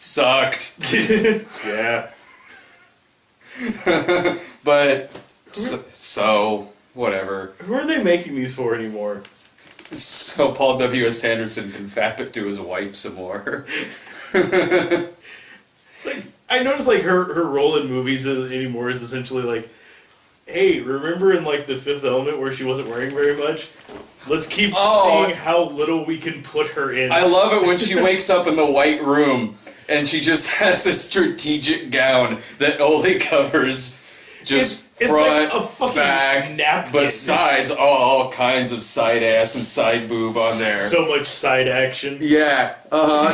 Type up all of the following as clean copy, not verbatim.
sucked. Yeah. But, so, whatever. Who are they making these for anymore? So Paul W.S. Anderson can fap it to his wife some more. Like, I noticed, like, her role in movies anymore is essentially like, hey, remember in, like, The Fifth Element where she wasn't wearing very much? Let's keep seeing how little we can put her in. I love it when she wakes up in the white room and she just has a strategic gown that only covers just it's front, like a fucking back, napkin. but sides, all kinds of side ass and side boob on there. So much side action. Yeah,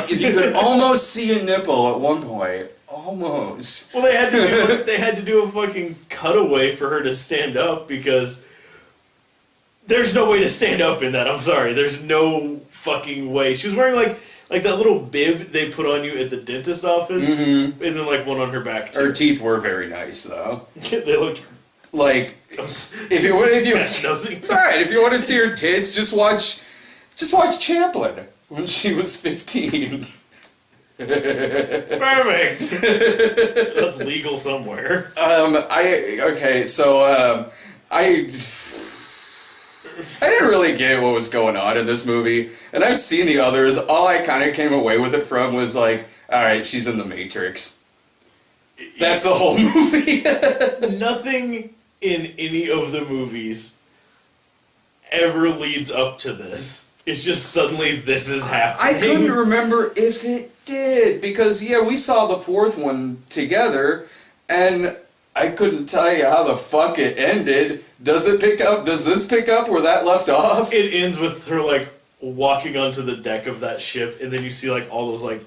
you could almost see a nipple at one point. Almost. Well, they had to do a fucking cutaway for her to stand up because there's no way to stand up in that. I'm sorry. There's no fucking way. She was wearing like that little bib they put on you at the dentist office, and then like one on her back too. Her teeth were very nice though. They looked like if you it's alright. If you want to see her tits, just watch Champlin when she was 15. Perfect. That's legal somewhere. I didn't really get what was going on in this movie, and I've seen the others. All I kind of came away with it from was like, alright, she's in the Matrix. That's the whole movie. Nothing in any of the movies ever leads up to this. It's just suddenly this is happening. I couldn't remember if it did, because we saw the fourth one together, and I couldn't tell you how the fuck it ended. Does this pick up where that left off? It ends with her, like, walking onto the deck of that ship, and then you see, like, all those, like,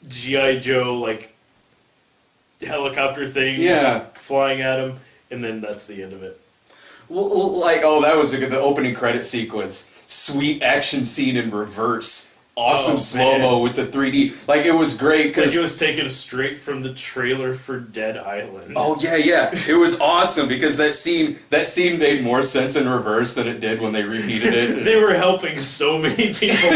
G.I. Joe, like, helicopter things flying at him, and then that's the end of it. Well, like, that was the opening credit sequence. Sweet action scene in reverse. Awesome slow-mo with the 3D. Like, it was great. It's like it was taken straight from the trailer for Dead Island. Oh, yeah. It was awesome because that scene made more sense in reverse than it did when they repeated it. They were helping so many people.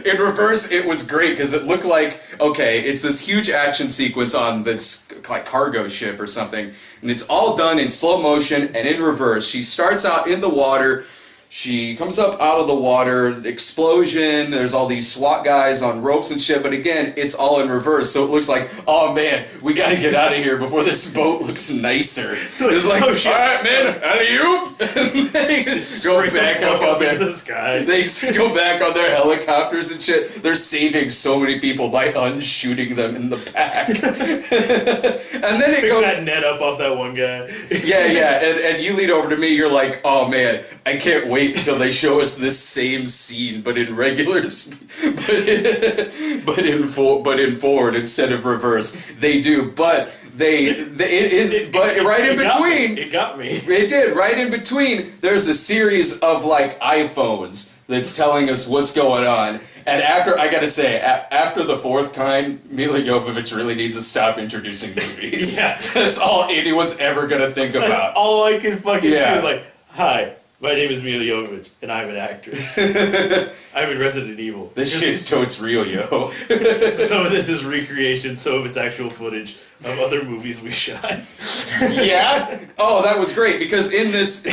In reverse, it was great because it looked like, it's this huge action sequence on this like cargo ship or something, and it's all done in slow motion and in reverse. She starts out in the water. She comes up out of the water, explosion, there's all these SWAT guys on ropes and shit, but again, it's all in reverse, so it looks like, oh man, we gotta get out of here before this boat looks nicer. It's like, oh, shit. Alright man, out of you! And they go back up on their, the sky. They go back on their helicopters and shit. They're saving so many people by unshooting them in the back. And then it goes... that net up off that one guy. Yeah, and you lean over to me, you're like, oh man, I can't wait until they show us this same scene, but in regular, but in forward instead of reverse. They do, but right in between, it got me. It did. Right in between, there's a series of like iPhones that's telling us what's going on. And after the fourth kind, Milla Jovovich really needs to stop introducing movies. Yeah, that's all anyone's ever gonna think about. That's all I can fucking see is like, hi. My name is Milla Jovovich, and I'm an actress. I'm in Resident Evil. This shit's totes real, yo. Some of this is recreation, some of it's actual footage of other movies we shot. Yeah? Oh, that was great, because in this,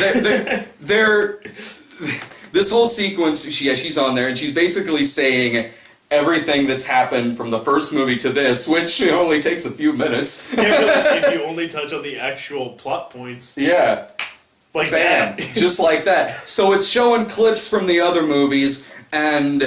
this whole sequence, she's on there, and she's basically saying everything that's happened from the first movie to this, which only takes a few minutes. Yeah, if you only touch on the actual plot points. Yeah. Like bam, that. Just like that. So it's showing clips from the other movies, and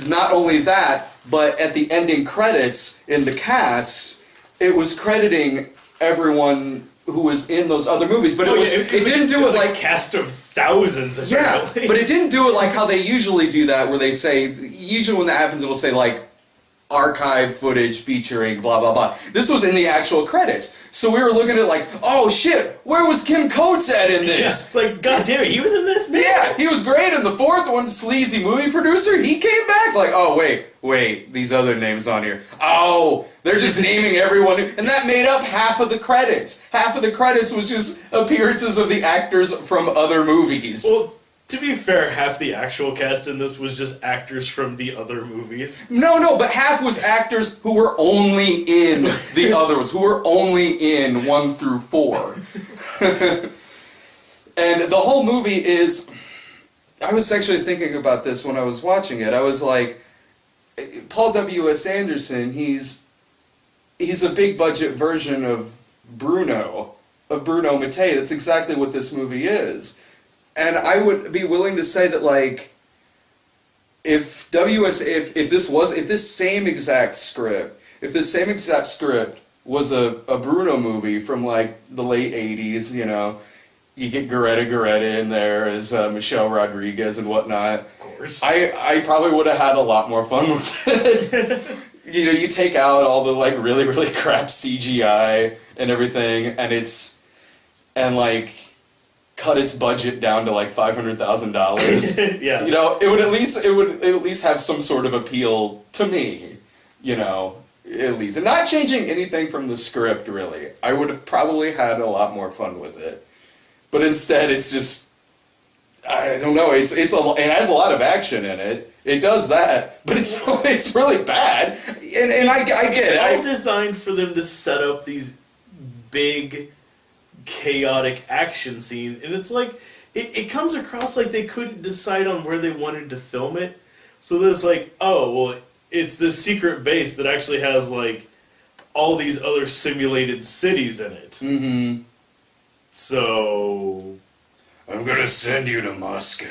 not only that, but at the ending credits in the cast, it was crediting everyone who was in those other movies, but it didn't do it like a cast of thousands. Apparently. Yeah, but it didn't do it like how they usually do that, where they say, usually when that happens, it'll say like archive footage featuring blah blah blah. This was in the actual credits, so we were looking at it like, oh shit, where was Kim Coates at in this? Yeah, it's like, god damn it, he was in this, man. Yeah, he was great in the fourth one. Sleazy movie producer, he came back. It's like, oh wait, these other names on here. Oh, they're just naming everyone, and that made up half of the credits. Half of the credits was just appearances of the actors from other movies. Well, To be fair, half the actual cast in this was just actors from the other movies. No, but half was actors who were only in the other ones, who were only in 1 through 4. And the whole movie is... I was actually thinking about this when I was watching it. I was like, Paul W.S. Anderson, he's a big-budget version of Bruno Mattei. That's exactly what this movie is. And I would be willing to say that, like, if this same exact script was a Bruno movie from, like, the late 80s, you know, you get Greta in there as Michelle Rodriguez and whatnot. Of course. I probably would have had a lot more fun with it. You know, you take out all the, like, really, really crap CGI and everything, and like, cut its budget down to, like, $500,000. Yeah. You know, it would at least have some sort of appeal to me, you know, at least. And not changing anything from the script, really. I would have probably had a lot more fun with it. But instead, it's just, I don't know, it has a lot of action in it. It does that, but it's really bad. And I get it. It's all designed for them to set up these big, chaotic action scenes. And it's like, it comes across like they couldn't decide on where they wanted to film it. So that it's like, oh, well, it's this secret base that actually has, like, all these other simulated cities in it. Mm-hmm. So... I'm gonna send you to Moscow.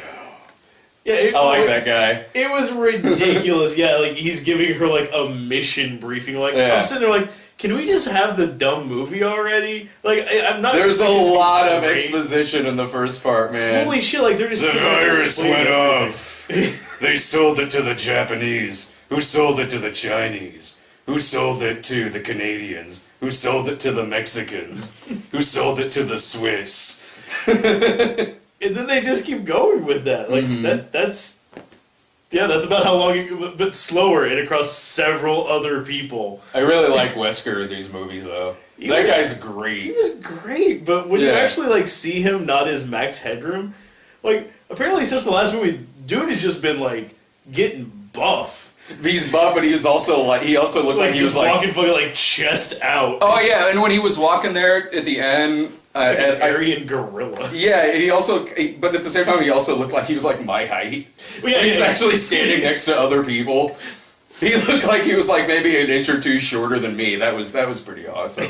Yeah, I like that guy. It was ridiculous. Yeah, like, he's giving her, like, a mission briefing. Like, yeah. I'm sitting there like, can we just have the dumb movie already? Like, I'm not... There's a lot of exposition in the first part, man. Holy shit, like, they're just... The virus went off. They sold it to the Japanese. Who sold it to the Chinese? Who sold it to the Canadians? Who sold it to the Mexicans? Who sold it to the Swiss? And then they just keep going with that. Like, that's about how long but slower and across several other people. I really like Wesker in these movies, though. Guy's great. He was great, but when you actually, like, see him not as Max Headroom, like, apparently since the last movie, dude has just been, like, getting buff. He's buff, but he was also like, he also looked like he was like walking fucking, like, chest out. Oh yeah, and when he was walking there at the end, like an Aryan gorilla. Yeah, but at the same time, he also looked like he was like my height. Well, yeah, he's actually standing next to other people. He looked like he was like maybe an inch or two shorter than me. That was pretty awesome.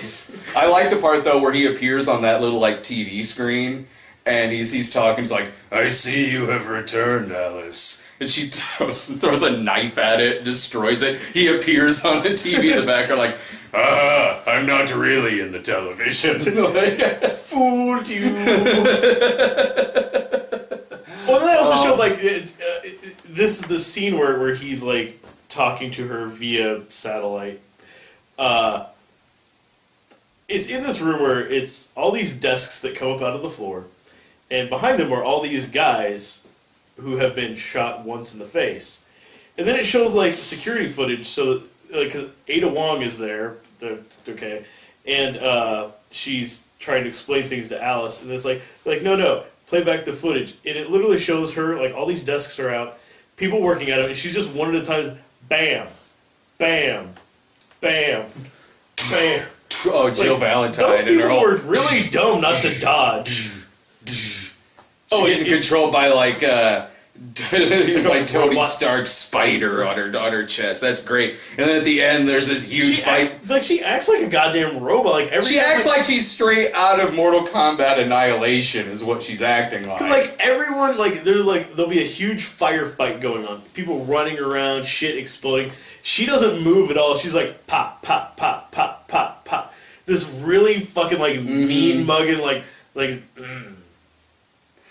I like the part though where he appears on that little like TV screen. And he's talking, he's like, I see you have returned, Alice. And she throws a knife at it, destroys it. He appears on the TV in the background like, I'm not really in the television. Fooled you. Well, then they also showed, like, this is the scene where he's, like, talking to her via satellite. It's in this room where it's all these desks that come up out of the floor. And behind them are all these guys who have been shot once in the face. And then it shows, like, security footage, so, like, 'cause Ada Wong is there, okay, and she's trying to explain things to Alice, and it's like, no, play back the footage. And it literally shows her, like, all these desks are out, people working at them, and she's just one at a time, bam, bam, bam, bam. Oh, Jill Valentine. Those people were really dumb not to dodge. Getting controlled by like Tony Stark's spider on her chest. That's great. And then at the end, there's this huge fight. It's like she acts like a goddamn robot. Like she acts like she's straight out of Mortal Kombat Annihilation. Is what she's acting like. Because like everyone, like there'll be a huge firefight going on. People running around, shit exploding. She doesn't move at all. She's like pop, pop, pop, pop, pop, pop. This really fucking like mean mugging like.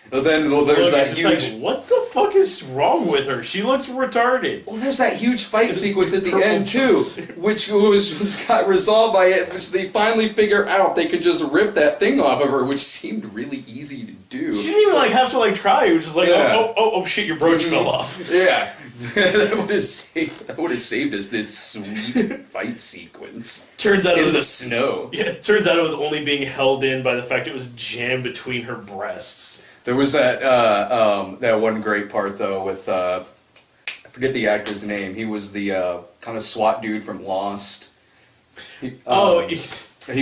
But then there's that huge... Like, what the fuck is wrong with her? She looks retarded. Well, there's that huge fight sequence at the end, too, which got resolved by it, which they finally figure out they could just rip that thing off of her, which seemed really easy to do. She didn't even, like, have to, like, try. It was just like, oh, shit, your brooch fell off. Yeah. That would have saved us this sweet fight sequence. Turns out it was the snow. Yeah, turns out it was only being held in by the fact it was jammed between her breasts. There was that that one great part though with I forget the actor's name. He was the kind of SWAT dude from Lost. He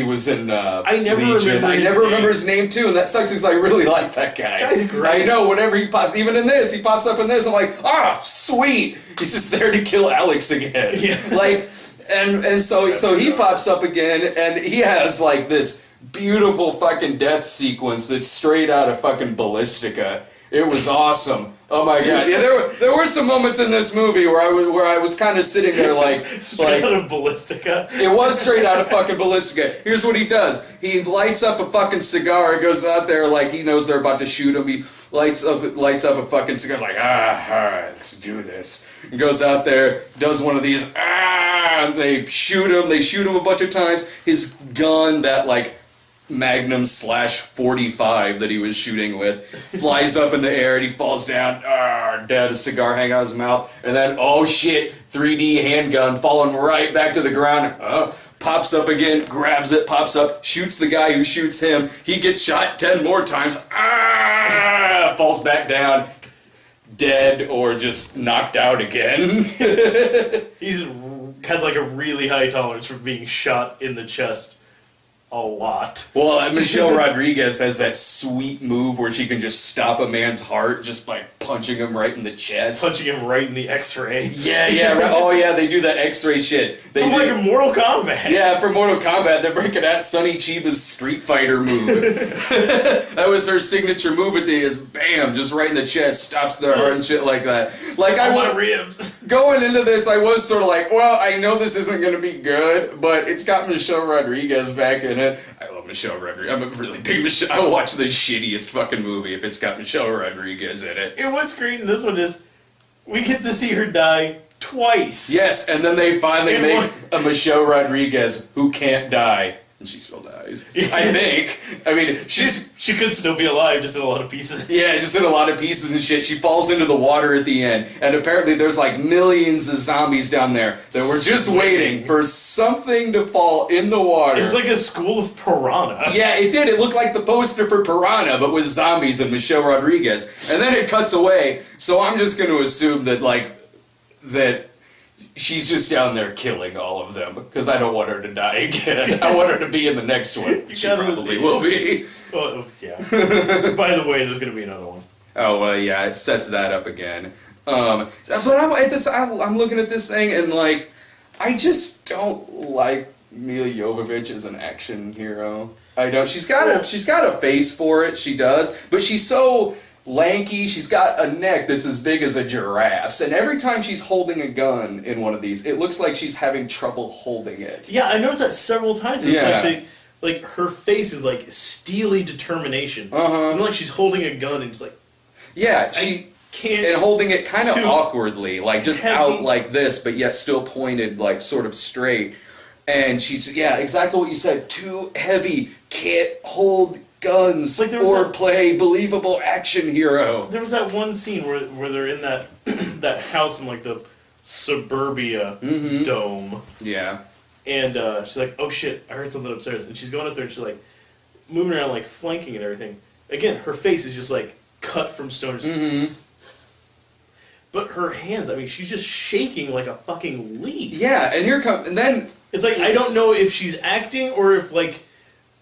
was in I never Legion. remember. I never remember his name too, and that sucks because I really like that guy. Guy's great. I know. Whenever he pops, even in this, he pops up in this. I'm like, sweet. He's just there to kill Alex again. Yeah. Like, and so he pops up again, and he has like this beautiful fucking death sequence that's straight out of fucking Ballistica. It was awesome. Oh my god! Yeah, there were some moments in this movie where I was kind of sitting there like Straight out of Ballistica. It was straight out of fucking Ballistica. Here's what he does: he lights up a fucking cigar. Goes out there like he knows they're about to shoot him. He lights up a fucking cigar. Like let's do this. He goes out there, does one of these. And they shoot him. They shoot him a bunch of times. His gun, that like Magnum /45 that he was shooting with, flies up in the air and he falls down, dead, a cigar hanging out of his mouth, and then, oh shit, 3D handgun falling right back to the ground, pops up again, grabs it, pops up, shoots the guy who shoots him, he gets shot 10 more times, falls back down, dead or just knocked out again. Has like a really high tolerance for being shot in the chest. A lot. Well, Michelle Rodriguez has that sweet move where she can just stop a man's heart just by punching him right in the chest. Punching him right in the X-ray. Yeah, right. Oh yeah, they do that X-ray shit. They From like a Mortal Kombat. Yeah, for Mortal Kombat, they're breaking out Sonny Chiba's Street Fighter move. That was her signature move at the is bam, just right in the chest, stops their heart and shit like that. Like I want ribs. Going into this, I was sort of like, well, I know this isn't going to be good, but it's got Michelle Rodriguez back in it. I love Michelle Rodriguez. I'm a really big Michelle. I will watch the shittiest fucking movie if it's got Michelle Rodriguez in it. And what's great in this one is we get to see her die twice. Yes, and then they finally make a Michelle Rodriguez who can't die. And she still dies. I think. I mean, she could still be alive, just in a lot of pieces. Yeah, just in a lot of pieces and shit. She falls into the water at the end, and apparently there's like millions of zombies down there that were just waiting for something to fall in the water. It's like a school of piranha. Yeah, it did. It looked like the poster for Piranha, but with zombies and Michelle Rodriguez. And then it cuts away, so I'm just going to assume that she's just down there killing all of them, because I don't want her to die again. I want her to be in the next one. She probably will be. Oh, yeah. By the way, there's going to be another one. Oh, well, yeah, it sets that up again. But I'm looking at this thing, and, like, I just don't like Milla Jovovich as an action hero. I don't. She's got a face for it, she does, but she's so lanky, she's got a neck that's as big as a giraffe's, and every time she's holding a gun in one of these, it looks like she's having trouble holding it. Yeah, I noticed that several times. It's actually, like, her face is like steely determination. And like she's holding a gun and it's like... Yeah, she... can't... And holding it kind of awkwardly, like just heavy. out like this, but yet still pointed, like sort of straight. And she's, yeah, exactly what you said, too heavy, can't hold guns like or play believable action hero. There was that one scene where they're in that that house in like the suburbia dome. Yeah. And she's like, oh shit, I heard something upstairs. And she's going up there and she's like moving around like flanking and everything. Again, her face is just like cut from stone. But her hands, I mean, she's just shaking like a fucking leaf. Yeah, and then... It's like, I don't know if she's acting or if like...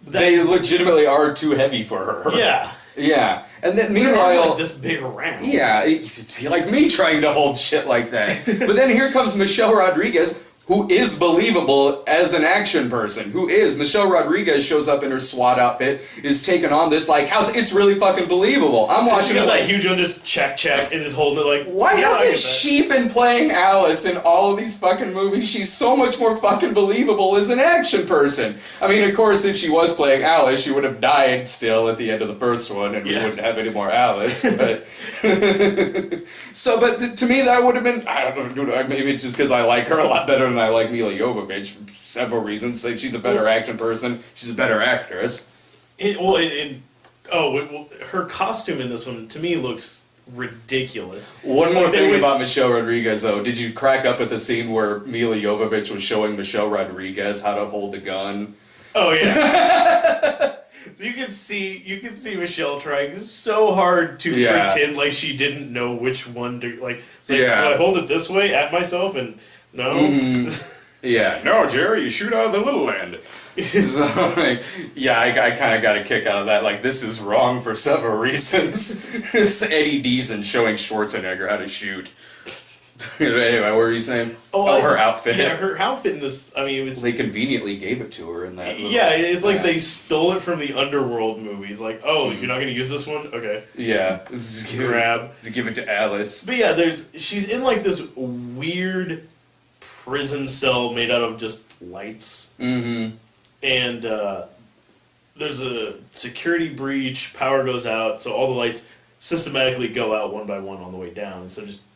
They legitimately are too heavy for her. Yeah. Yeah. And then meanwhile... like this big around. Yeah, it'd be like me trying to hold shit like that. But then here comes Michelle Rodriguez, who is believable as an action person. Michelle Rodriguez shows up in her SWAT outfit, is taking on this, like, house. It's really fucking believable. I'm watching she got it that like... huge one just check, and is holding it like... Why hasn't she been playing Alice in all of these fucking movies? She's so much more fucking believable as an action person. I mean, of course, if she was playing Alice, she would have died still at the end of the first one, and we wouldn't have any more Alice, but... but to me, that would have been... I don't know, maybe it's just because I like her a lot better than I like Milla Jovovich for several reasons. Like, she's a better action person. She's a better actress. Her costume in this one, to me, looks ridiculous. One more thing about Michelle Rodriguez, though. Did you crack up at the scene where Milla Jovovich was showing Michelle Rodriguez how to hold a gun? Oh, yeah. So you can see Michelle trying so hard to pretend like she didn't know which one to like. It's like, do I hold it this way at myself and no? No, Jerry, you shoot out of the little end. So, like, I kind of got a kick out of that. Like, this is wrong for several reasons. It's Eddie Deason showing Schwarzenegger how to shoot. Anyway, what were you saying? Her outfit. Yeah, her outfit in this. I mean, it was. They conveniently gave it to her in that. It's like they stole it from the Underworld movies. Like, you're not going to use this one? Okay. Yeah. Grab. Give it to Alice. But yeah, she's in like this weird prison cell made out of just lights. Mm-hmm. And there's a security breach, power goes out, so all the lights systematically go out one by one on the way down, instead of just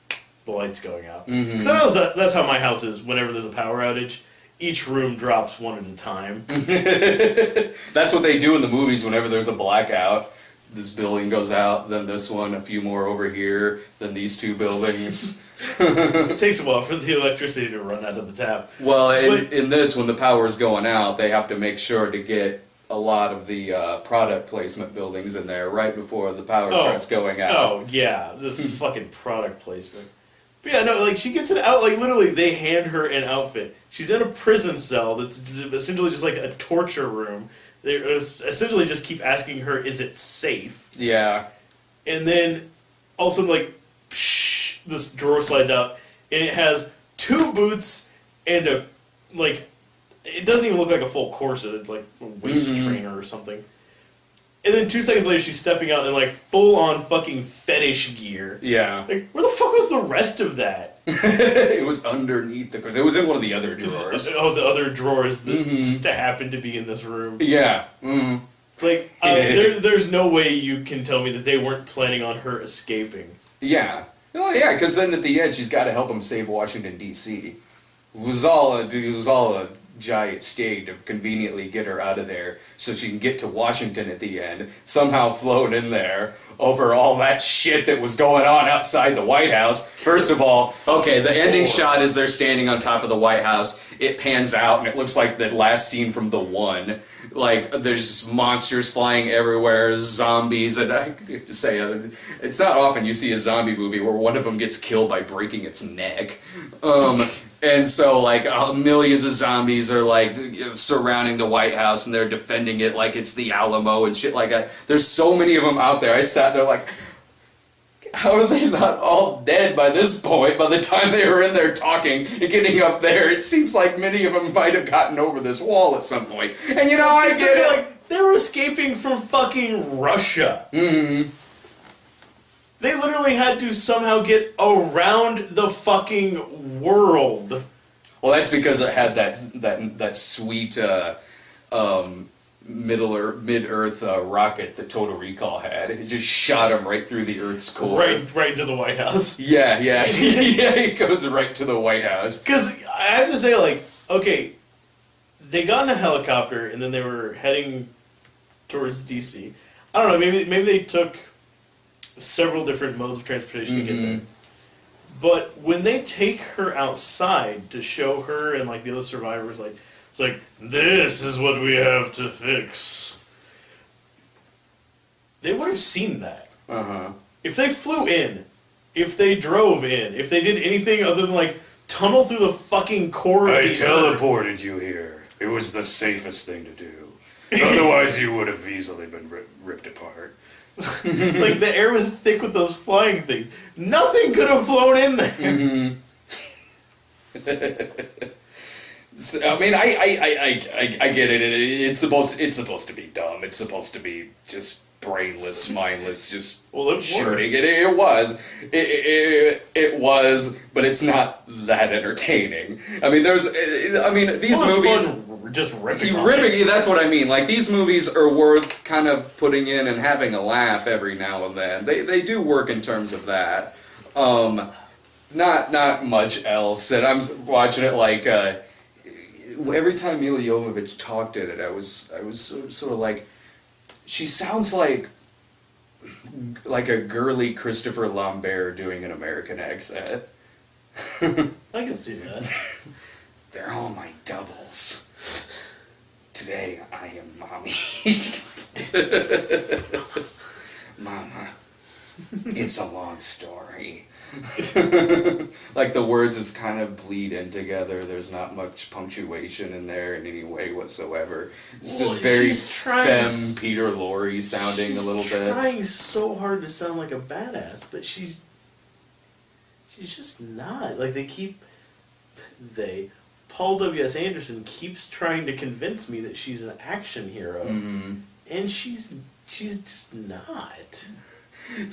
the lights going out. Because I know that's how my house is. Whenever there's a power outage, each room drops one at a time. That's what they do in the movies whenever there's a blackout. This building goes out, then this one, a few more over here, then these two buildings. It takes a while for the electricity to run out of the tap. Well, in this, when the power's going out, they have to make sure to get a lot of the product placement buildings in there right before the power starts going out. Oh, yeah, the fucking product placement. But yeah, no, like, she gets it out, like, literally, they hand her an outfit. She's in a prison cell that's essentially just like a torture room. They essentially just keep asking her, is it safe? Yeah. And then, all of a sudden, like, this drawer slides out, and it has 2 boots and a, like, it doesn't even look like a full corset, it's like a waist trainer or something. And then 2 seconds later, she's stepping out in, like, full-on fucking fetish gear. Yeah. Like, where the fuck was the rest of that? It was underneath the corset. It was in one of the other drawers. Oh, the other drawers that just happened to be in this room. Yeah. It's like, there's no way you can tell me that they weren't planning on her escaping. Yeah. Oh, yeah, because then at the end, she's got to help him save Washington, D.C. It was all a giant stage to conveniently get her out of there so she can get to Washington at the end, somehow float in there over all that shit that was going on outside the White House. First of all, okay, the ending shot is they're standing on top of the White House. It pans out, and it looks like the last scene from The One. Like, there's monsters flying everywhere, zombies, and I have to say, it's not often you see a zombie movie where one of them gets killed by breaking its neck. And so, like, millions of zombies are, like, surrounding the White House, and they're defending it like it's the Alamo and shit like that. There's so many of them out there. I sat there like, how are they not all dead by this point? By the time they were in there talking and getting up there, it seems like many of them might have gotten over this wall at some point. And you know, I get it. Like, they were escaping from fucking Russia. Mm-hmm. They literally had to somehow get around the fucking world. Well, that's because it had that sweet mid-Earth rocket that Total Recall had. It just shot him right through the Earth's core. Right into the White House. Yeah. Yeah, it goes right to the White House. Because I have to say, like, okay, they got in a helicopter and then they were heading towards D.C. I don't know, maybe they took several different modes of transportation to get there. But when they take her outside to show her and, like, the other survivors, like, it's like, this is what we have to fix. They would have seen that. If they flew in, if they drove in, if they did anything other than, like, tunnel through the fucking core of the Earth. I teleported you here. It was the safest thing to do. Otherwise, you would have easily been ripped apart. Like, the air was thick with those flying things. Nothing could have flown in there. So, I mean, I get it. It's supposed to be dumb. It's supposed to be just brainless, mindless, just shooting. It was, but it's not that entertaining. I mean, these movies. Fun just ripping. That's what I mean. Like, these movies are worth kind of putting in and having a laugh every now and then. They do work in terms of that. Not much else. And I'm watching it like. Every time Milla Jovovich talked in it, I was sort of like, she sounds like a girly Christopher Lambert doing an American accent. I can see that. They're all my doubles. Today I am mommy. Mama, it's a long story. Like the words just kind of bleed in together. There's not much punctuation in there in any way whatsoever. It's just very femme Peter Lorre sounding a little bit. She's trying so hard to sound like a badass, but she's just not. Like Paul W.S. Anderson keeps trying to convince me that she's an action hero, and she's just not.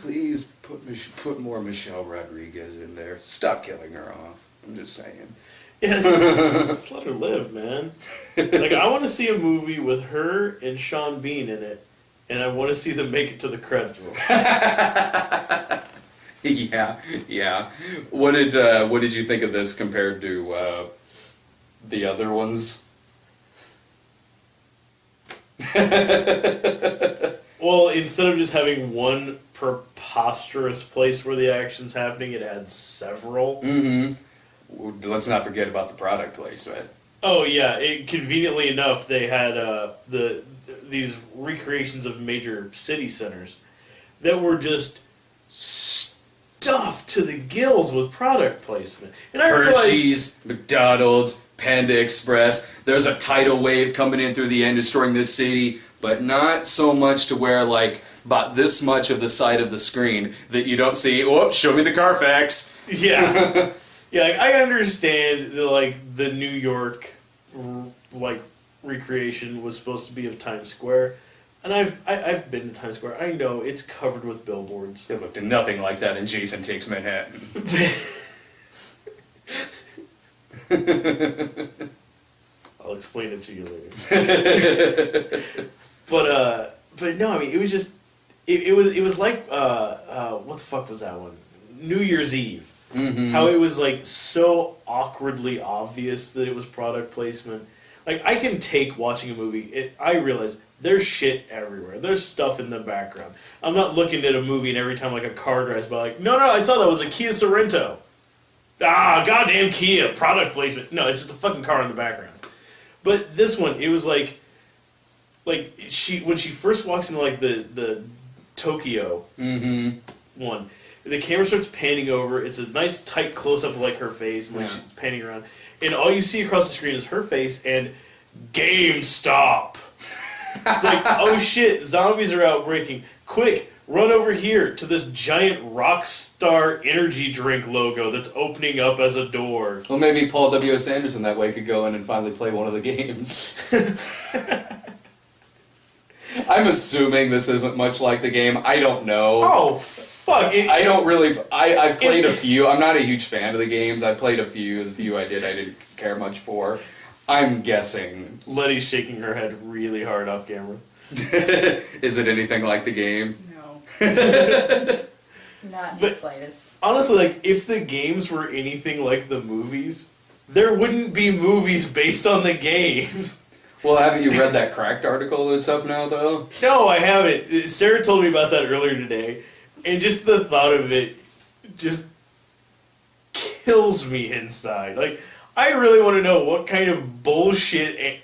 Please put more Michelle Rodriguez in there. Stop killing her off. I'm just saying. Yeah, just let her live, man. Like, I want to see a movie with her and Sean Bean in it, and I want to see them make it to the credits roll. Yeah. What did you think of this compared to the other ones? Well, instead of just having one preposterous place where the action's happening, it had several. Let's not forget about the product placement. Oh yeah, conveniently enough, they had these recreations of major city centers that were just stuffed to the gills with product placement. And I Hershey's, McDonald's, Panda Express. There's a tidal wave coming in through the end, destroying this city, but not so much to where, like, about this much of the side of the screen that you don't see, whoops, show me the Carfax. Yeah. Yeah, like, I understand that, the New York, recreation was supposed to be of Times Square. And I've been to Times Square. I know it's covered with billboards. It looked nothing like that in Jason Takes Manhattan. I'll explain it to you later. But no, I mean, it was just it was like what the fuck was that one? New Year's Eve. How it was so awkwardly obvious that it was product placement. Like, I can take watching a movie. I realize there's shit everywhere. There's stuff in the background. I'm not looking at a movie and every time a car drives by, no, I saw that was a Kia Sorento. Ah, goddamn Kia, product placement. No, it's just a fucking car in the background. But this one, it was when she first walks into the Tokyo one, the camera starts panning over. It's a nice tight close up of her face, and she's panning around, and all you see across the screen is her face and GameStop. It's like, oh shit, zombies are outbreaking. Quick, run over here to this giant Rockstar energy drink logo that's opening up as a door. Well, maybe Paul W.S. Anderson that way could go in and finally play one of the games. I'm assuming this isn't much like the game. I don't know. Oh, fuck. I don't really... I've played a few. I'm not a huge fan of the games. I played a few. The few I didn't care much for. I'm guessing. Letty's shaking her head really hard off camera. Is it anything like the game? No. Not in the slightest. Honestly, if the games were anything like the movies, there wouldn't be movies based on the game. Well, haven't you read that Cracked article that's up now, though? No, I haven't. Sarah told me about that earlier today, and just the thought of it just kills me inside. I really want to know what kind of bullshit,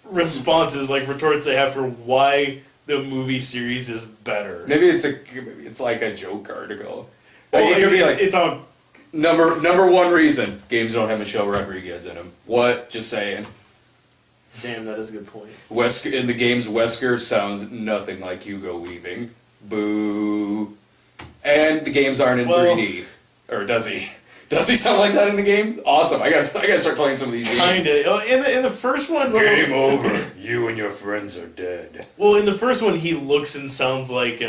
responses, retorts they have for why the movie series is better. Maybe it's like a joke article. Well, it could be it's on number one reason games don't have Michelle Rodriguez in them. What? Just saying. Damn, that is a good point. In the games, Wesker sounds nothing like Hugo Weaving. Boo. And the games aren't in 3D. Or does he? Does he sound like that in the game? Awesome. I gotta start playing some of these games. Kinda. In the first one... Game over. You and your friends are dead. Well, in the first one, he looks and sounds like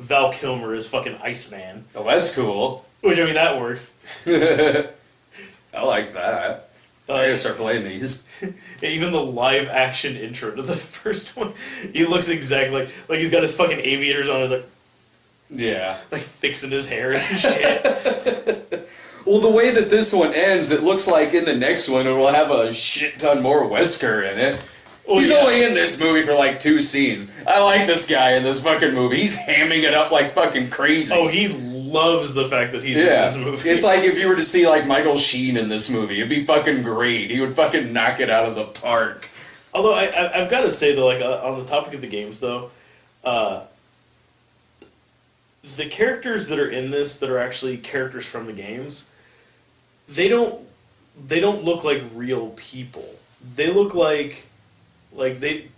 Val Kilmer is fucking Iceman. Oh, that's cool. Which, I mean, that works. I like that. I gotta start playing these. Even the live action intro to the first one, he looks exactly like he's got his fucking aviators on. He's yeah, fixing his hair and shit. Well, the way that this one ends, it looks like in the next one it will have a shit ton more Wesker in it. Well, he's only in this movie for 2 scenes. I like this guy in this fucking movie. He's hamming it up like fucking crazy. Oh, he loves the fact that he's in this movie. It's like if you were to see Michael Sheen in this movie, it'd be fucking great. He would fucking knock it out of the park. Although I've got to say though, like on the topic of the games though, the characters that are in this that are actually characters from the games, they don't look like real people. They look like they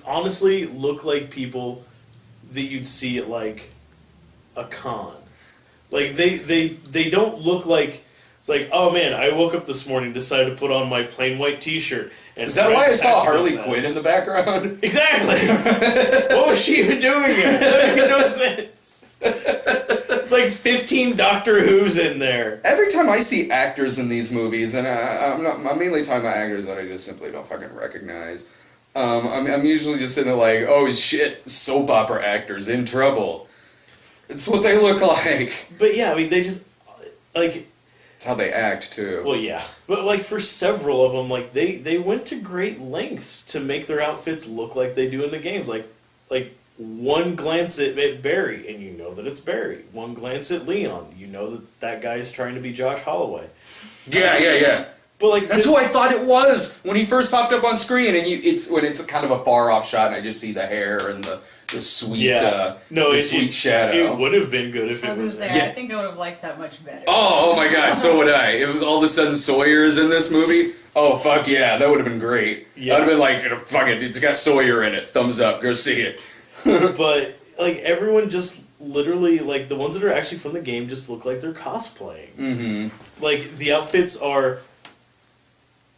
honestly look like people that you'd see at like a con. Like they don't look like it's like, oh man, I woke up this morning, decided to put on my plain white T-shirt. And is that why I saw Harley Quinn in the background? Exactly. What was she even doing here? That made no sense. It's like 15 Doctor Who's in there. Every time I see actors in these movies, and I'm mainly talking about actors that I just simply don't fucking recognize. I'm usually just sitting there like, oh shit, soap opera actors in trouble. It's what they look like. But yeah, I mean, they just like. It's how they act too. Well, yeah, but like for several of them, like they went to great lengths to make their outfits look like they do in the games. Like one glance at Barry, and you know that it's Barry. One glance at Leon, you know that guy is trying to be Josh Holloway. Yeah. But like that's who I thought it was when he first popped up on screen, and it's kind of a far off shot, and I just see the hair and the sweet sweet shadow. It would have been good if it was. I think I would have liked that much better. Oh my god, so would I. It was all of a sudden Sawyer's in this movie. Oh fuck yeah, that would have been great. Yeah. I'd have been like, fuck it, it's got Sawyer in it. Thumbs up, go see it. But like everyone just literally like the ones that are actually from the game just look like they're cosplaying. Mm-hmm. Like the outfits are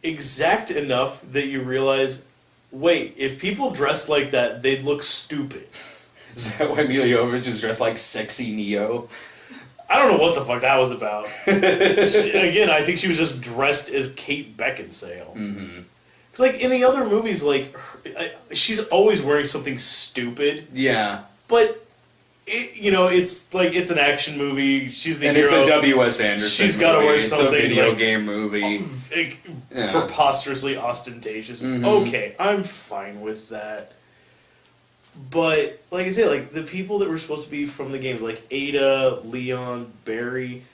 exact enough that you realize, wait, if people dressed like that, they'd look stupid. Is that why Milla Jovovich is dressed like sexy Neo? I don't know what the fuck that was about. Again, I think she was just dressed as Kate Beckinsale. Mm-hmm. Cause like in the other movies, like she's always wearing something stupid. Yeah, but it's like it's an action movie. She's the and hero. It's a W.S. Anderson. She's got to wear something. It's a video like, game movie. Preposterously ostentatious. Mm-hmm. Okay, I'm fine with that. But like I say, like the people that were supposed to be from the games, like Ada, Leon, Barry,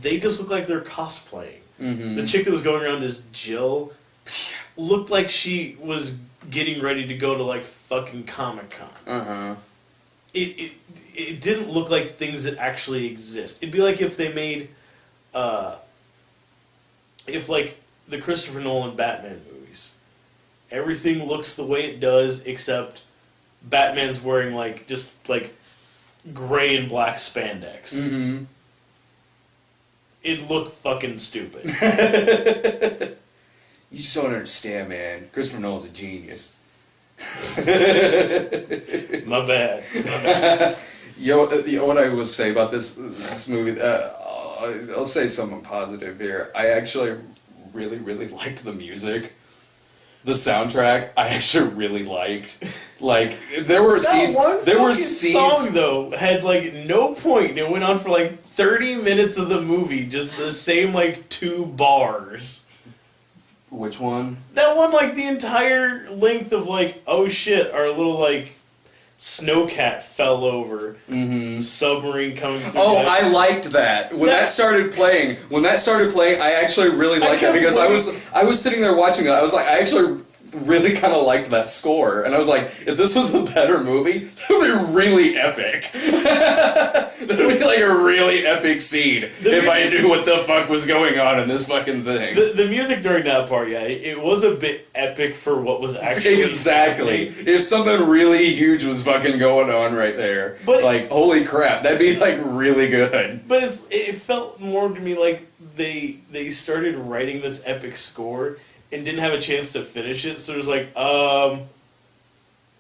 they just look like they're cosplaying. Mm-hmm. The chick that was going around as Jill looked like she was getting ready to go to like fucking Comic-Con. Uh-huh. It didn't look like things that actually exist. It'd be like if they made if like the Christopher Nolan Batman movies. Everything looks the way it does except Batman's wearing like just like gray and black spandex. Mm-hmm. It'd look fucking stupid. You just don't understand, man. Christopher Nolan's a genius. My bad. What I will say about this movie, I'll say something positive here. I actually really, really liked the music. The soundtrack, I actually really liked. Like, there were scenes... There were scenes... song, though, had, like, no point. It went on for, like, 30 minutes of the movie. Just the same, like, 2 bars. Which one? That one, like, the entire length of, like, oh shit, our little, like, snowcat fell over. Mm-hmm. Submarine coming through. Oh, I liked that. When that started playing, I actually really liked it because I was sitting there watching it. I was like, I actually really kind of liked that score. And I was like, if this was a better movie, that would be really epic. That would be like a really epic scene if I knew what the fuck was going on in this fucking thing. The music during that part, yeah, it was a bit epic for what was actually exactly. happening. If something really huge was fucking going on right there, but like, holy crap, that'd be like really good. But it felt more to me like they started writing this epic score and didn't have a chance to finish it, so it was like,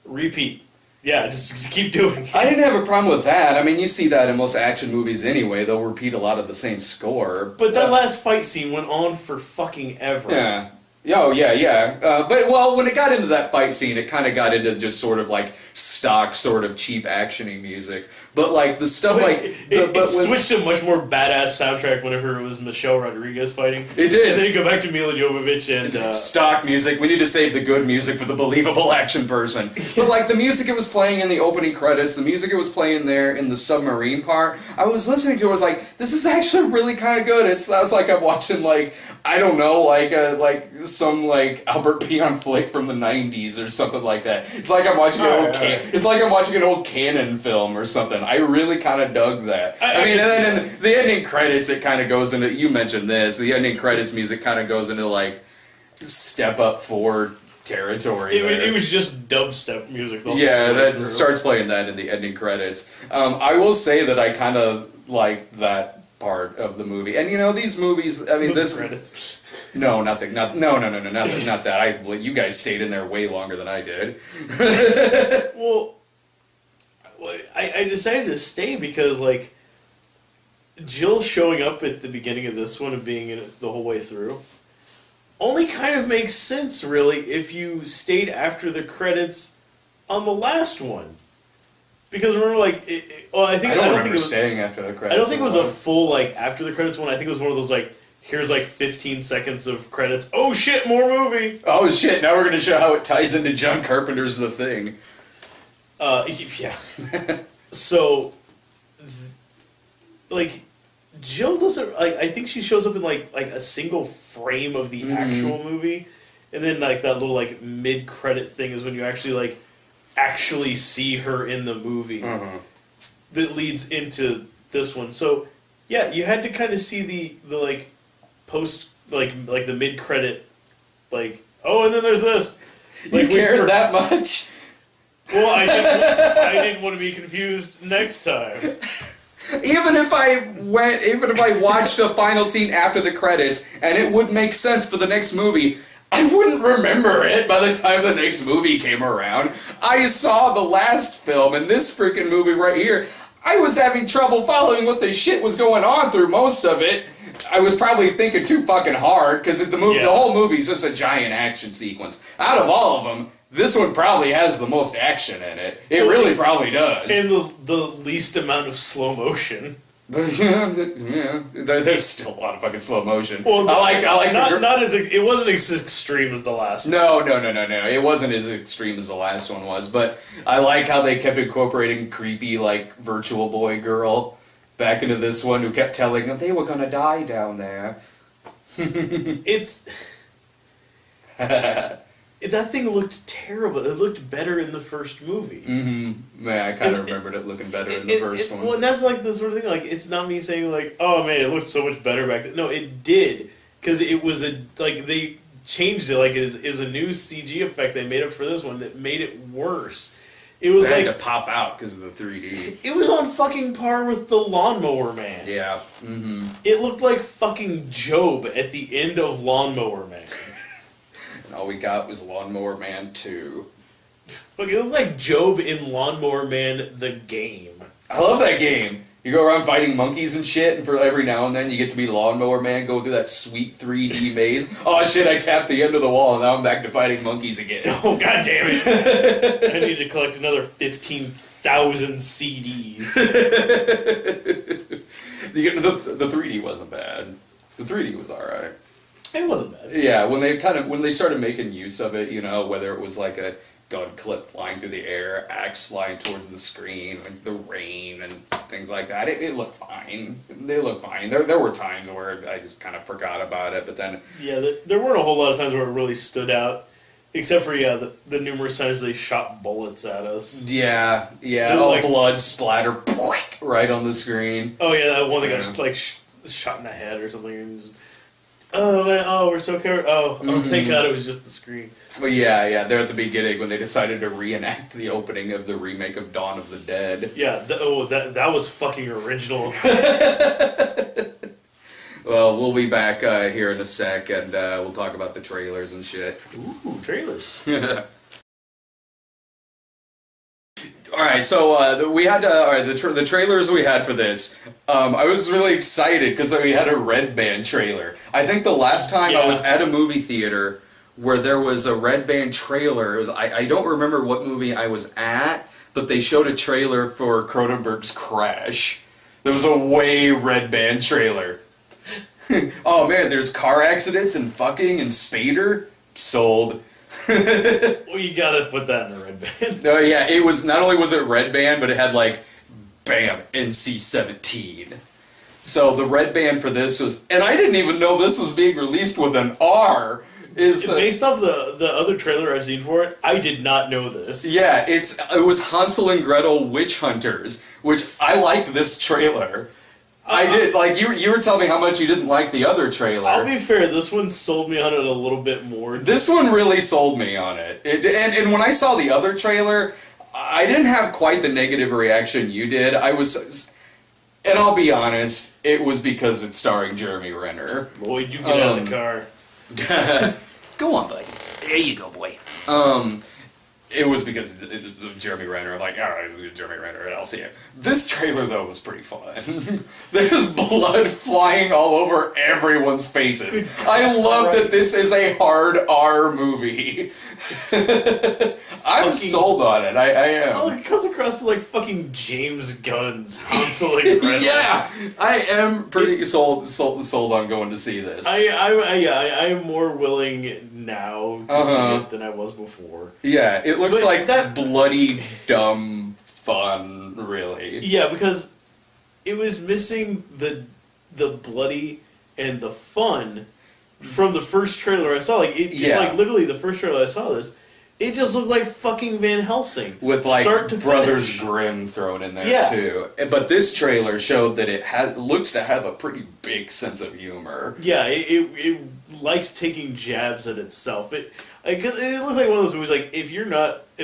repeat. Yeah, just keep doing it. I didn't have a problem with that. I mean, you see that in most action movies anyway. They'll repeat a lot of the same score. But that last fight scene went on for fucking ever. Yeah. Oh, yeah. But, well, when it got into that fight scene, it kind of got into just sort of like stock, sort of cheap action-y music. But like the stuff it switched to a much more badass soundtrack whenever it was Michelle Rodriguez fighting. It did. And then you go back to Milla Jovovich and stock music. We need to save the good music for the believable action person. But like the music it was playing in the opening credits, the music it was playing there in the submarine part, I was listening to it, I was like, this is actually really kind of good. I was like I'm watching like, I don't know, like some like Albert Pion flick from the 90s or something like that. It's like I'm watching it's like I'm watching an old Cannon film or something. I really kind of dug that. I mean, and then in the ending credits, it kind of goes into, you mentioned this, the ending credits music kind of goes into like Step Up 4 territory. It was just dubstep music. That starts playing that in the ending credits. I will say that I kind of like that part of the movie, and you know these movies. I mean, this credits. No, nothing. Not that. You guys stayed in there way longer than I did. Well, I decided to stay because like Jill showing up at the beginning of this one and being in it the whole way through only kind of makes sense, really, if you stayed after the credits on the last one. Because remember, like, I don't think it was staying after the credits. I don't think it was a full like after the credits one. I think it was one of those like, here's like 15 seconds of credits. Oh shit, more movie. Oh shit! Now we're gonna show how it ties into John Carpenter's The Thing. Yeah. So, like, Jill doesn't like. I think she shows up in like a single frame of the actual movie, and then like that little like mid credit thing is when you actually see her in the movie. That leads into this one. So, yeah, you had to kind of see the like post like the mid credit like and then there's this. Like, you cared that much? Well, I didn't want to be confused next time. Even if I watched a final scene after the credits, and it would make sense for the next movie, I wouldn't remember it by the time the next movie came around. I saw the last film, and this freaking movie right here, I was having trouble following what the shit was going on through most of it. I was probably thinking too fucking hard, because the whole movie's just a giant action sequence. Out of all of them, this one probably has the most action in it. It really probably does. And the least amount of slow motion. Yeah, there's still a lot of fucking slow motion. Well, I like not as it wasn't as extreme as the last one. No. It wasn't as extreme as the last one was, but I like how they kept incorporating creepy like Virtual Boy girl back into this one, who kept telling them they were gonna die down there. That thing looked terrible. It looked better in the first movie. Mm-hmm. Man, I kind of remembered it looking better in the first one. Well, and that's like the sort of thing, like, it's not me saying, like, oh man, it looked so much better back then. No, it did. Because it was they changed it, like, it was a new CG effect they made up for this one that made it worse. It was they like had to pop out because of the 3D. It was on fucking par with the Lawnmower Man. Yeah. Mm-hmm. It looked like fucking Job at the end of Lawnmower Man. All we got was Lawnmower Man 2. Look, it looked like Job in Lawnmower Man the game. I love that game. You go around fighting monkeys and shit, and for every now and then you get to be Lawnmower Man, go through that sweet 3D maze. Oh shit, I tapped the end of the wall, and now I'm back to fighting monkeys again. Oh god damn it. I need to collect another 15,000 CDs. The 3D wasn't bad. The 3D was alright. It wasn't bad. Yeah, when they started making use of it, you know, whether it was like a gun clip flying through the air, axe flying towards the screen, like the rain and things like that, it looked fine. They looked fine. There were times where I just kind of forgot about it, but then... Yeah, there weren't a whole lot of times where it really stood out, except for, the numerous times they shot bullets at us. Yeah. Blood splatter right on the screen. Oh yeah, that one that got, like, shot in the head or something, and just... Oh man! Oh, we're so careful. Oh, thank God it was just the screen. Well, yeah. They're at the beginning when they decided to reenact the opening of the remake of Dawn of the Dead. Yeah. That was fucking original. Well, we'll be back here in a sec, and we'll talk about the trailers and shit. Ooh, trailers. All right, so we had the trailers we had for this. I was really excited because we had a Red Band trailer. I think the last time I was at a movie theater where there was a Red Band trailer, I don't remember what movie I was at, but they showed a trailer for Cronenberg's Crash. There was a way red band trailer. Oh man, there's car accidents and fucking and Spader. Sold. Well, you gotta put that in the red band. Oh yeah, it was, not only was it red band, but it had like, bam, NC-17. So the red band for this was, and I didn't even know this was being released with an R. Based off the other trailer I've seen for it, I did not know this. Yeah, it was Hansel and Gretel Witch Hunters, which I liked this trailer. I did, like, you were telling me how much you didn't like the other trailer. I'll be fair, this one sold me on it a little bit more. This one really sold me on it. And when I saw the other trailer, I didn't have quite the negative reaction you did. And I'll be honest, it was because it's starring Jeremy Renner. Lloyd, you get out of the car. Go on, buddy. There you go, boy. It was because of Jeremy Renner. I'm like, alright, it's Jeremy Renner, and I'll see it. This trailer, though, was pretty fun. There's blood flying all over everyone's faces. I love that this is a hard R movie. I'm sold on it. I am. Oh, it comes across as like fucking James Gunn's Hansel and Gretel. Yeah, I am pretty sold on going to see this. I am more willing now to see it than I was before. Yeah, it looks But like that bloody, dumb fun, really. Yeah, because it was missing the bloody and the fun from the first trailer I saw. Like like literally the first trailer I saw this, it just looked like fucking Van Helsing With like start to Brothers finish. Grimm thrown in there too. But this trailer showed that it looks to have a pretty big sense of humor. Yeah, it likes taking jabs at itself. Because it looks like one of those movies. Like if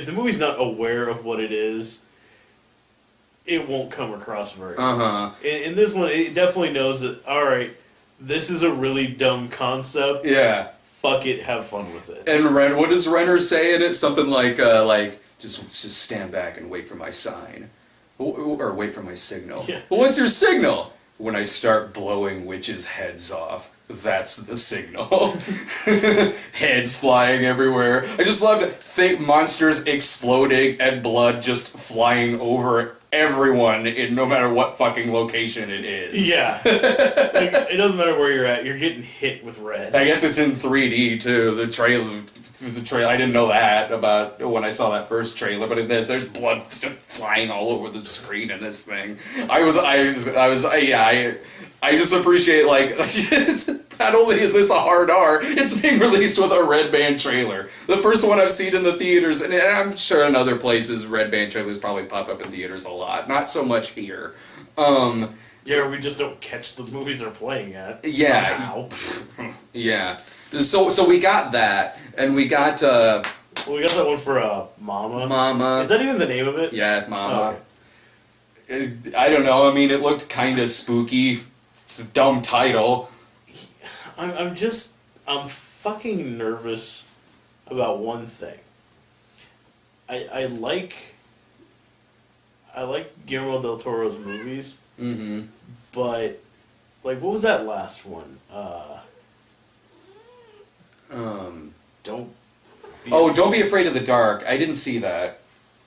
the movie's not aware of what it is, it won't come across very well. In this one, it definitely knows that. All right, this is a really dumb concept. Yeah. Fuck it, have fun with it. And what does Renner say in it? Something like just stand back and wait for my sign, or wait for my signal. Yeah. Well, what's your signal? When I start blowing witches' heads off. That's the signal. Heads flying everywhere. I just love to think monsters exploding and blood just flying over everyone in no matter what fucking location it is. Yeah. Like, it doesn't matter where you're at, you're getting hit with red. I guess it's in 3D too. The trailer. I didn't know that about when I saw that first trailer, but there's blood flying all over the screen in this thing. I just appreciate, like, not only is this a hard R, it's being released with a red band trailer. The first one I've seen in the theaters, and I'm sure in other places red band trailers probably pop up in theaters a lot. Not so much here. Yeah, we just don't catch the movies they're playing at. Yeah. Somehow. Yeah. So we got that, and we got... Well, we got that one for Mama. Mama. Is that even the name of it? Yeah, Mama. Oh, okay. I don't know. I mean, it looked kind of spooky. It's a dumb title. I'm fucking nervous about one thing. I like Guillermo del Toro's movies, but like, what was that last one? Don't Be Afraid of the Dark. I didn't see that.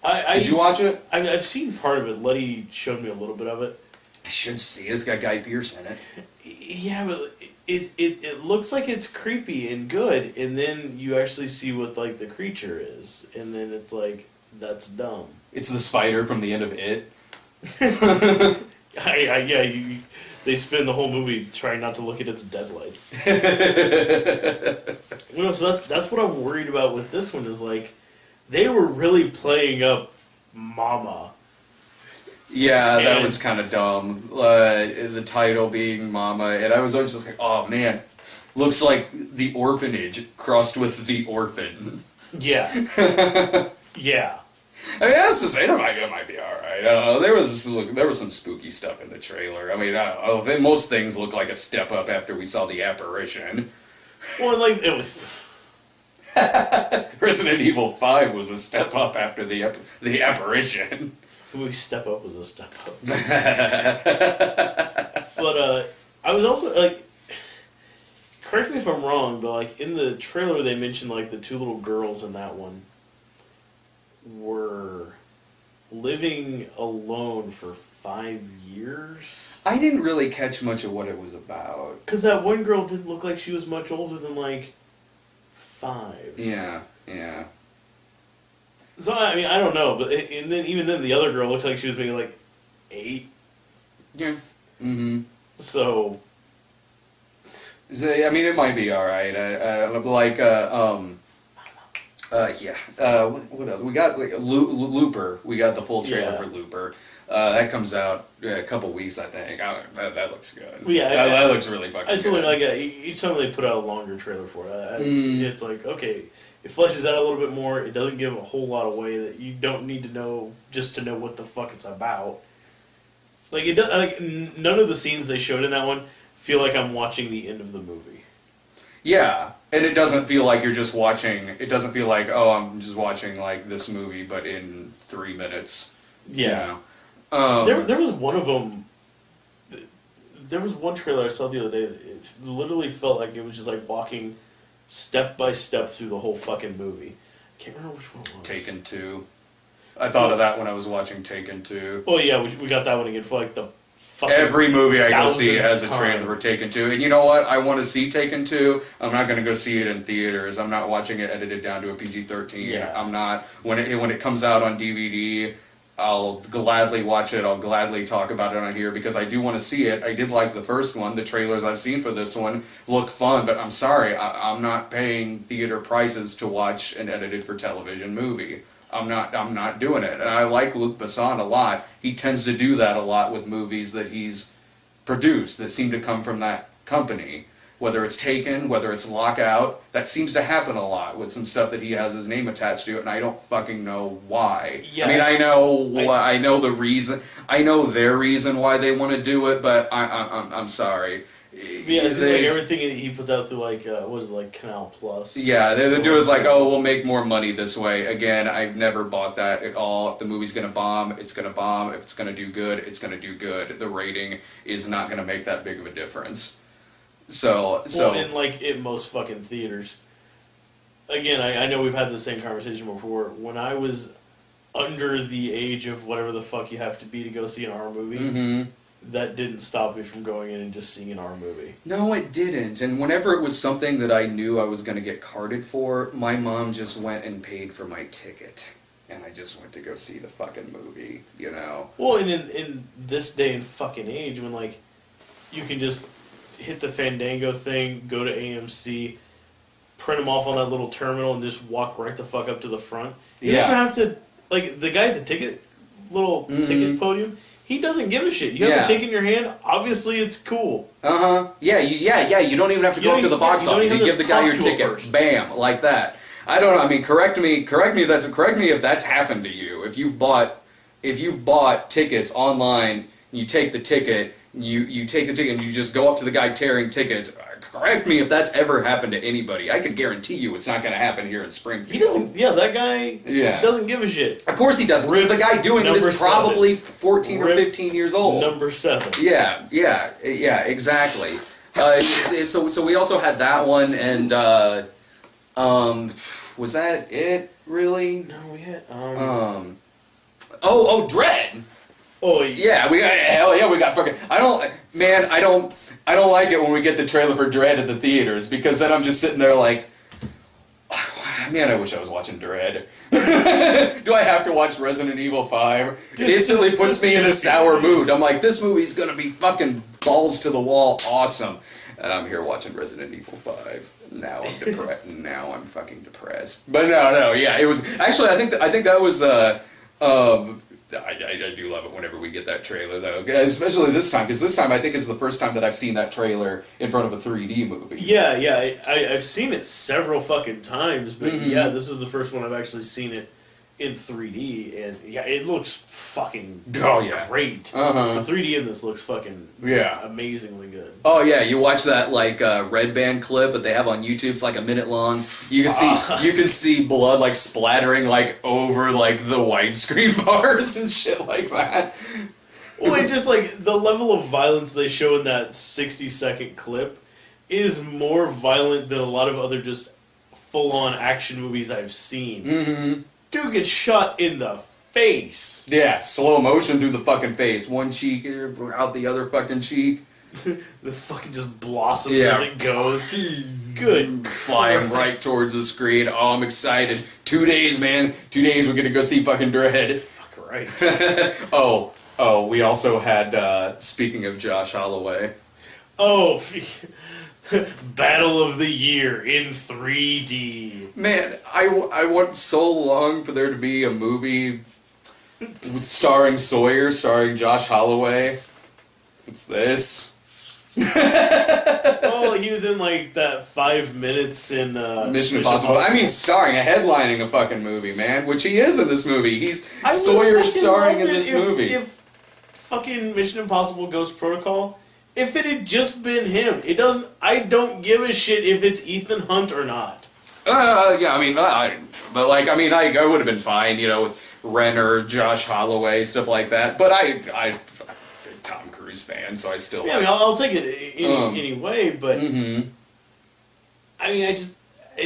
Did you watch it? I've seen part of it. Letty showed me a little bit of it. I should see it. It's got Guy Pearce in it. Yeah, but it looks like it's creepy and good, and then you actually see what like the creature is, and then it's like, that's dumb. It's the spider from the end of It. They spend the whole movie trying not to look at its deadlights. So that's what I'm worried about with this one, is like, they were really playing up Mama. Yeah, that was kind of dumb. The title being Mama, and I was always just like, oh man, looks like The Orphanage crossed with The Orphan. Yeah. Yeah. I mean, that's to say, it might be alright. I don't know. There was some spooky stuff in the trailer. I mean, I don't know. Most things look like a step up after we saw The Apparition. Well, like, it was... Resident Evil 5 was a step up after The Apparition. The movie Step Up was a step up. But, I was also, like... Correct me if I'm wrong, but, like, in the trailer they mentioned, like, the two little girls in that one were living alone for 5 years. I didn't really catch much of what it was about. Because that one girl didn't look like she was much older than, like, 5. Yeah. So, I mean, I don't know, but and then even then, the other girl looks like she was maybe, like, 8. Yeah. Mm-hmm. So... I mean, it might be alright. What else? We got Looper. We got the full trailer for Looper. That comes out in a couple weeks, I think. That looks good. Well, yeah, that looks really fucking good. I still like each time they put out a longer trailer for it. It's like, okay, it fleshes out a little bit more. It doesn't give a whole lot away that you don't need to know just to know what the fuck it's about. Like it does. Like none of the scenes they showed in that one feel like I'm watching the end of the movie. Yeah, and it doesn't feel like you're just watching. It doesn't feel like, oh, I'm just watching like this movie, but in 3 minutes. Yeah. You know? There was one of them. There was one trailer I saw the other day. It literally felt like it was just like walking step by step through the whole fucking movie. I can't remember which one it was. Taken 2. I thought of that when I was watching Taken 2. Oh yeah, we got that one again for like the fucking Every movie I go see 1000th has a time. trailer for Taken 2. And you know what? I want to see Taken 2. I'm not going to go see it in theaters. I'm not watching it edited down to a PG-13. Yeah. I'm not. When it comes out on DVD, I'll gladly watch it. I'll gladly talk about it on here because I do want to see it. I did like the first one. The trailers I've seen for this one look fun, but I'm sorry. I'm not paying theater prices to watch an edited for television movie. I'm not doing it. And I like Luc Besson a lot. He tends to do that a lot with movies that he's produced that seem to come from that company. Whether it's Taken, whether it's Lockout, that seems to happen a lot with some stuff that he has his name attached to it, and I don't fucking know why. Yeah, I mean, I know the reason. I know their reason why they want to do it, but I'm sorry. Yeah, it's like everything he puts out through like what is it, like Canal Plus. Yeah, they do is like, oh, we'll make more money this way. Again, I've never bought that at all. If the movie's gonna bomb, it's gonna bomb. If it's gonna do good, it's gonna do good. The rating is not gonna make that big of a difference. So in like in most fucking theaters. Again, I know we've had the same conversation before. When I was under the age of whatever the fuck you have to be to go see an R movie. Mm-hmm. That didn't stop me from going in and just seeing an R movie. No, it didn't. And whenever it was something that I knew I was going to get carded for, my mom just went and paid for my ticket. And I just went to go see the fucking movie, you know? Well, and in this day and fucking age, when, like, you can just hit the Fandango thing, go to AMC, print them off on that little terminal, and just walk right the fuck up to the front. You don't even have to... Like, the guy at the ticket ticket podium... He doesn't give a shit. You have a ticket in your hand. Obviously, it's cool. Yeah. You don't even have to go up to the box office. You give the guy your ticket. Bam, like that. I don't know. I mean, correct me if that's happened to you. If you've bought tickets online, you take the ticket. You take the ticket and you just go up to the guy tearing tickets. Correct me if that's ever happened to anybody. I can guarantee you it's not going to happen here in Springfield. He doesn't. Yeah, that guy doesn't give a shit. Of course he doesn't. Because the guy doing it is probably 14 or 15 years old. Number 7. Yeah, exactly. So we also had that one, and was that it? Really? No, we had Dread. Oh yeah, we got fucking. I don't like it when we get the trailer for Dread at the theaters because then I'm just sitting there like, man, I wish I was watching Dread. Do I have to watch Resident Evil 5? It instantly puts me in a sour mood. I'm like, this movie's gonna be fucking balls to the wall, awesome, and I'm here watching Resident Evil 5. Now I'm depressed. Now I'm fucking depressed. But no, yeah, it was actually. I think that was. I do love it whenever we get that trailer, though, especially this time, because this time I think is the first time that I've seen that trailer in front of a 3D movie. Yeah, I've seen it several fucking times, but yeah, this is the first one I've actually seen it in 3D, and yeah, it looks fucking great. The 3D in this looks fucking amazingly good. Oh yeah, you watch that like Red Band clip that they have on YouTube. It's like a minute long. You can see blood like splattering like over like the widescreen bars and shit like that. Well, and just like the level of violence they show in that 60-second clip is more violent than a lot of other just full-on action movies I've seen. Mm-hmm. Dude gets shot in the face. Yeah, slow motion through the fucking face. One cheek out the other fucking cheek. The fucking just blossoms Yeah. as it goes. Good. Flying right towards the screen. Oh, I'm excited. 2 days, man. 2 days we're gonna go see fucking Dread. Fuck right. Oh, we also had, speaking of Josh Holloway. Oh, Battle of the Year in 3D. Man, I want so long for there to be a movie starring Sawyer, starring Josh Holloway. It's this. Well, he was in like that 5 minutes in Mission Impossible. I mean, headlining a fucking movie, man. Which he is in this movie. He's I Sawyer would've starring in fucking this loved it movie. If fucking Mission Impossible Ghost Protocol, if it had just been him, I don't give a shit if it's Ethan Hunt or not. Yeah, I mean, but like, I mean, I would have been fine, you know, with Renner, Josh Holloway, stuff like that. But I'm a big Tom Cruise fan, so I still. Yeah, I mean, I'll take it anyway, but Mm-hmm. I mean,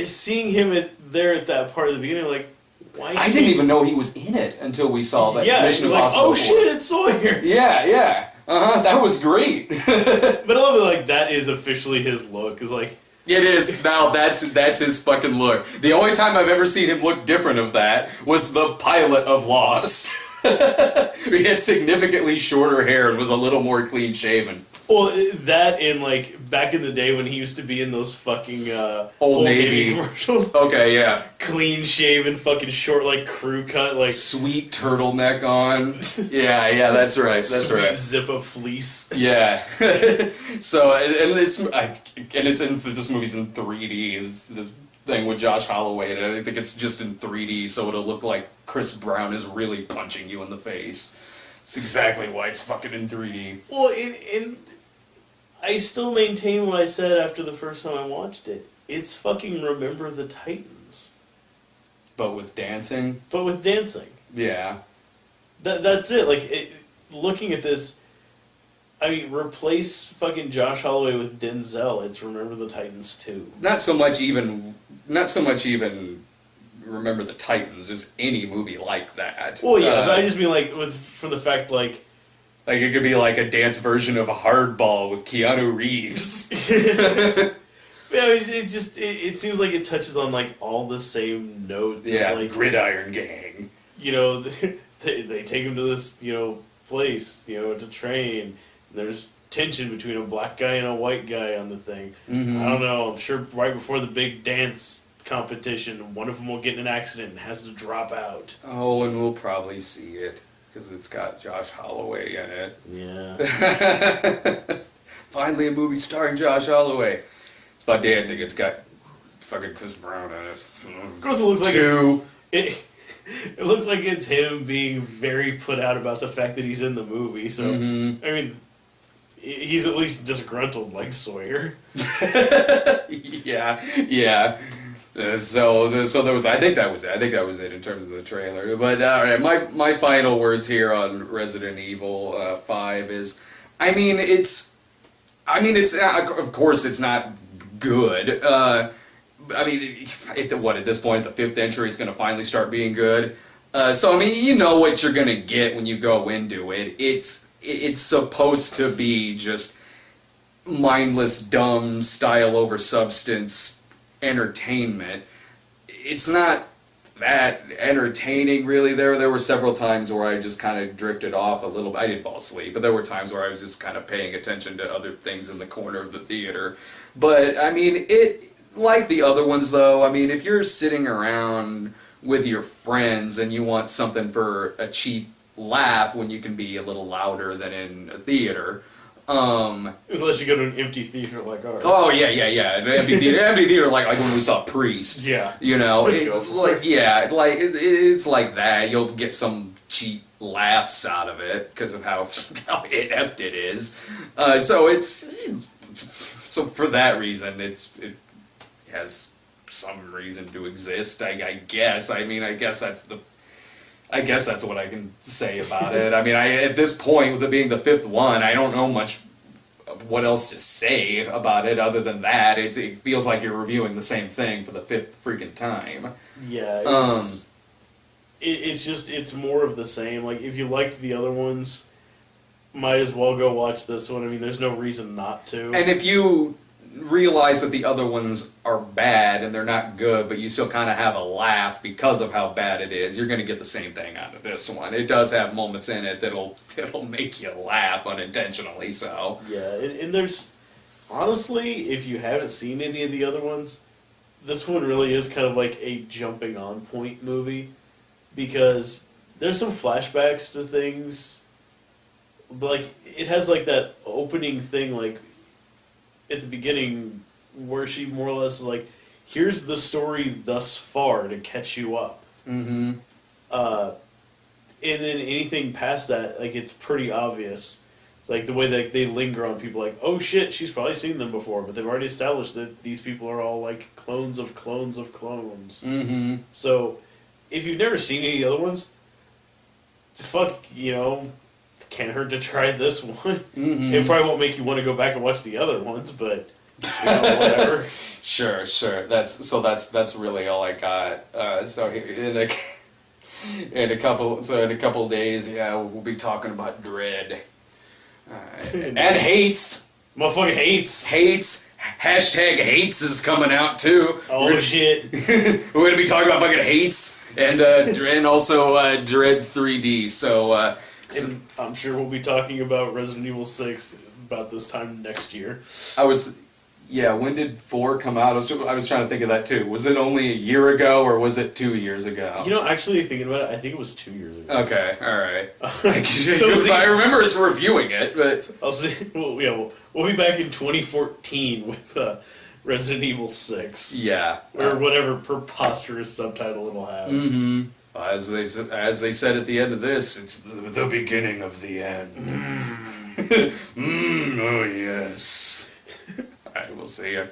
seeing him there at that part of the beginning, like, why? I didn't even know he was in it until we saw that Mission like, Impossible. oh shit, it's Sawyer. Yeah. That was great. But I love it, like, that is officially his look, is like. It is. Now, that's his fucking look. The only time I've ever seen him look different of that was the pilot of Lost. He had significantly shorter hair and was a little more clean shaven. Well, that and, like, back in the day when he used to be in those fucking Old Navy commercials. Okay, yeah. Clean shaven, fucking short, like, crew cut, like... Sweet turtleneck on. Yeah, that's right. That's sweet right. zip-up fleece. Yeah. So, and it's in this movie's in 3D. This thing with Josh Holloway, and I think it's just in 3D, so it'll look like Chris Brown is really punching you in the face. It's exactly why it's fucking in 3D. Well, I still maintain what I said after the first time I watched it. It's fucking Remember the Titans. But with dancing? But with dancing. Yeah. That's it. Like, looking at this, I mean, replace fucking Josh Holloway with Denzel. It's Remember the Titans 2. Not so much even Remember the Titans is any movie like that. Well, yeah, but I just mean, like, from the fact, like it could be like a dance version of Hardball with Keanu Reeves. yeah, it seems like it touches on, like, all the same notes. Yeah, as, like, Gridiron Gang. You know, they take him to this, you know, place, you know, to train. And there's tension between a black guy and a white guy on the thing. Mm-hmm. I don't know. I'm sure right before the big dance competition, one of them will get in an accident and has to drop out. Oh, and we'll probably see it because it's got Josh Holloway in it. Yeah. Finally, a movie starring Josh Holloway. It's about dancing. It's got fucking Chris Brown in it. Of course, it looks like it looks like it's him being very put out about the fact that he's in the movie. So, I mean, he's at least disgruntled like Sawyer. yeah. So there was. I think that was it in terms of the trailer. But all right, my final words here on Resident Evil 5 is, I mean it's of course it's not good. I mean, at this point, at the 5th entry, it's going to finally start being good. So I mean, you know what you're going to get when you go into it. It's supposed to be just mindless, dumb, style over substance entertainment. It's not that entertaining, really. There were several times where I just kind of drifted off a little bit. I didn't fall asleep, but there were times where I was just kind of paying attention to other things in the corner of the theater. But, I mean, like the other ones, though, I mean, if you're sitting around with your friends and you want something for a cheap laugh when you can be a little louder than in a theater... Unless you go to an empty theater like ours. Oh yeah. An empty theater like when we saw Priest. Yeah. You know, Just it's go for like it's like that. You'll get some cheap laughs out of it because of how inept it is. So for that reason, it has some reason to exist. I guess. I mean, I guess that's what I can say about it. I mean, at this point, with it being the 5th one, I don't know much of what else to say about it other than that. It feels like you're reviewing the same thing for the 5th freaking time. Yeah, it's more of the same. Like, if you liked the other ones, might as well go watch this one. I mean, there's no reason not to. And if you realize that the other ones are bad and they're not good, but you still kind of have a laugh because of how bad it is, you're going to get the same thing out of this one. It does have moments in it that'll make you laugh unintentionally. So yeah, and there's honestly, if you haven't seen any of the other ones, this one really is kind of like a jumping on point movie because there's some flashbacks to things. Like, it has like that opening thing, like at the beginning, where she more or less is like, here's the story thus far to catch you up. Mm-hmm. And then anything past that, like, it's pretty obvious. It's like the way that they linger on people, like, oh shit, she's probably seen them before, but they've already established that these people are all like clones of clones of clones. Mm-hmm. So, if you've never seen any of the other ones, fuck, can't hurt to try this one. Mm-hmm. It probably won't make you want to go back and watch the other ones, but whatever. Sure. That's really all I got. So in a couple days, yeah, we'll be talking about Dread and hates. Motherfucker hates. Hashtag hates is coming out too. Oh shit. We're gonna be talking about fucking hates and also Dread 3D. So. And I'm sure we'll be talking about Resident Evil 6 about this time next year. When did 4 come out? I was trying to think of that too. Was it only a year ago or was it 2 years ago? Actually thinking about it, I think it was 2 years ago. Okay, alright. So I remember us reviewing it, but... I'll see. Well, we'll be back in 2014 with Resident Evil 6. Yeah. Or whatever preposterous subtitle it'll have. Mm-hmm. As they said at the end of this, it's the beginning of the end. Oh yes. Alright, we'll see you.